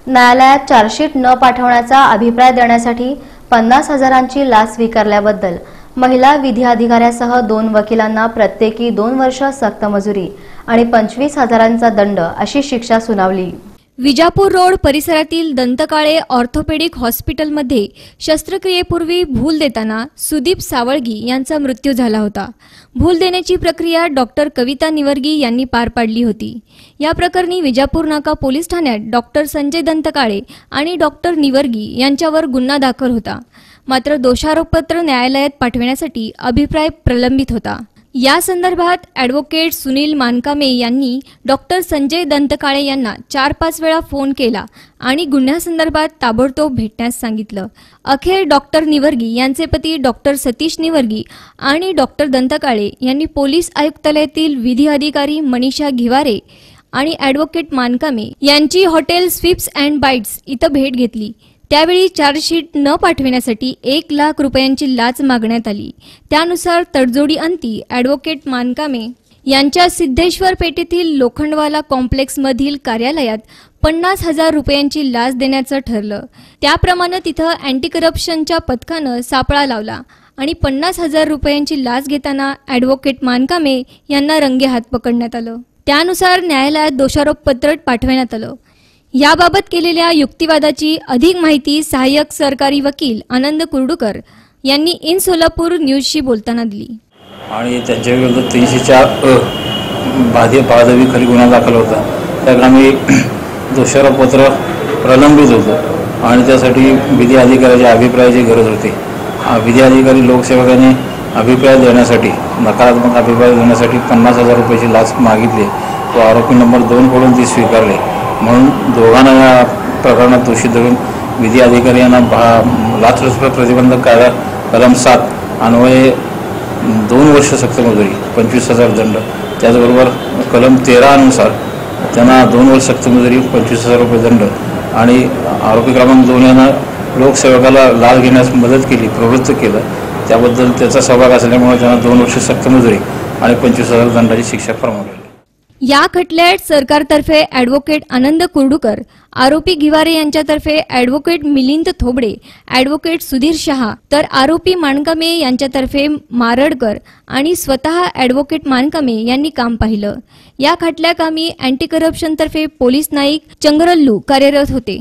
न्यायालयात चार्जशीट न पाठवण्याचा अभिप्राय देण्यासाठी 50,000ची लाच स्वीकारल्याबद्दल महिला विधी अधिकाऱ्यासह 2 वकिलांना प्रत्येकी 2 वर्ष सक्त मजुरी आणि 25,000चा दंड अशी शिक्षा सुनावली। विजापूर रोड परिसरातील दंतकाळे ऑर्थोपेडिक हॉस्पिटलमध्ये शस्त्रक्रियेपूर्वी भूल देताना सुदीप सावळगी यांचा मृत्यू झाला होता। भूल देण्याची प्रक्रिया डॉक्टर कविता निवर्गी यांनी पार पाडली होती। या प्रकरणी विजापूर नाका पोलीस ठाण्यात डॉक्टर संजय दंतकाळे आणि डॉक्टर निवर्गी यांच्यावर गुन्हा दाखल होता। मात्र दोषारोपपत्र न्यायालयात पाठवण्यासाठी अभिप्राय प्रलंबित होता। या संदर्भात ॲडव्होकेट सुनील मानकामे यांनी डॉक्टर संजय दंतकाळे यांना 4-5 वेळा फोन केला आणि गुन्ह्यासंदर्भात ताबडतोब भेटण्यास सांगितलं। अखेर डॉक्टर निवर्गी यांचे पती डॉक्टर सतीश निवर्गी आणि डॉक्टर दंतकाळे यांनी पोलीस आयुक्तालयातील विधी अधिकारी मनीषा घिवारे आणि ॲडव्होकेट मानकामे यांची हॉटेल स्वीप्स अँड बाईट्स इथं भेट घेतली। त्यावेळी चार्जशीट न पाठविण्यासाठी 1 लाख रुपयांची लाच मागण्यात आली। त्यानुसार तडजोडी अंती ॲडव्होकेट मानकामे यांच्या सिद्धेश्वर पेठेतील लोखंडवाला कॉम्प्लेक्समधील कार्यालयात 50,000 रुपयांची लाच देण्याचं ठरलं। त्याप्रमाणे तिथं अँटी करप्शनच्या पथकानं सापळा लावला आणि 50,000 रुपयांची लाच घेताना ॲडव्होकेट मानकामे यांना रंगेहात पकडण्यात आलं। त्यानुसार न्यायालयात दोषारोपपत्र पाठवण्यात आलं। याबाबत केलेल्या युक्तिवादाची अधिक माहिती सहाय्यक सरकारी वकील आनंद कुर्डूकर यांनी इन सोलापूर न्यूजशी बोलताना दिली। आणि त्यांच्या विरुद्ध 304 भादवी खाली गुन्हा दाखल होता। त्यामुळे दोषारोपपत्र प्रलंबित होतं आणि त्यासाठी विधी अधिकाऱ्याच्या अभिप्रायाची गरज होती। विधी अधिकारी लोकसेवकाने अभिप्राय देण्यासाठी नकारात्मक अभिप्राय देण्यासाठी 50,000 रुपयाची लाच मागितली व आरोपी नंबर 2 कडून ती स्वीकारली। म्हणून दोघांना या प्रकरणात दोषी धरून विधी अधिकारी यांना लाचलुचपत प्रतिबंधक कायदा कलम 7 अन्वये 2 वर्ष सक्त मजुरी 25,000 दंड, त्याचबरोबर कलम 13 अनुसार त्यांना 2 वर्ष सक्त मजुरी 25,000 रुपये दंड आणि आरोपी क्रमांक 2 यांना लोकसेवकाला लाच घेण्यास मदत केली, प्रवृत्त केलं, त्याबद्दल त्याचा सहभाग असल्यामुळे त्यांना 2 वर्ष सक्त मजुरी आणि 25,000 दंडाची शिक्षा फरमावली। या खटल्यात सरकारतर्फे ॲडव्होकेट आनंद कुर्डूकर, आरोपी घिवारे यांच्यातर्फे ॲडव्होकेट मिलिंद थोबडे, ॲडव्होकेट सुधीर शहा, तर आरोपी मानकामे यांच्यातर्फे मारडकर आणि स्वतः ॲडव्होकेट मानकामे यांनी काम पाहिलं। या खटल्याकामी अँटी करप्शनतर्फे पोलीस नाईक चंगरल्लू कार्यरत होते।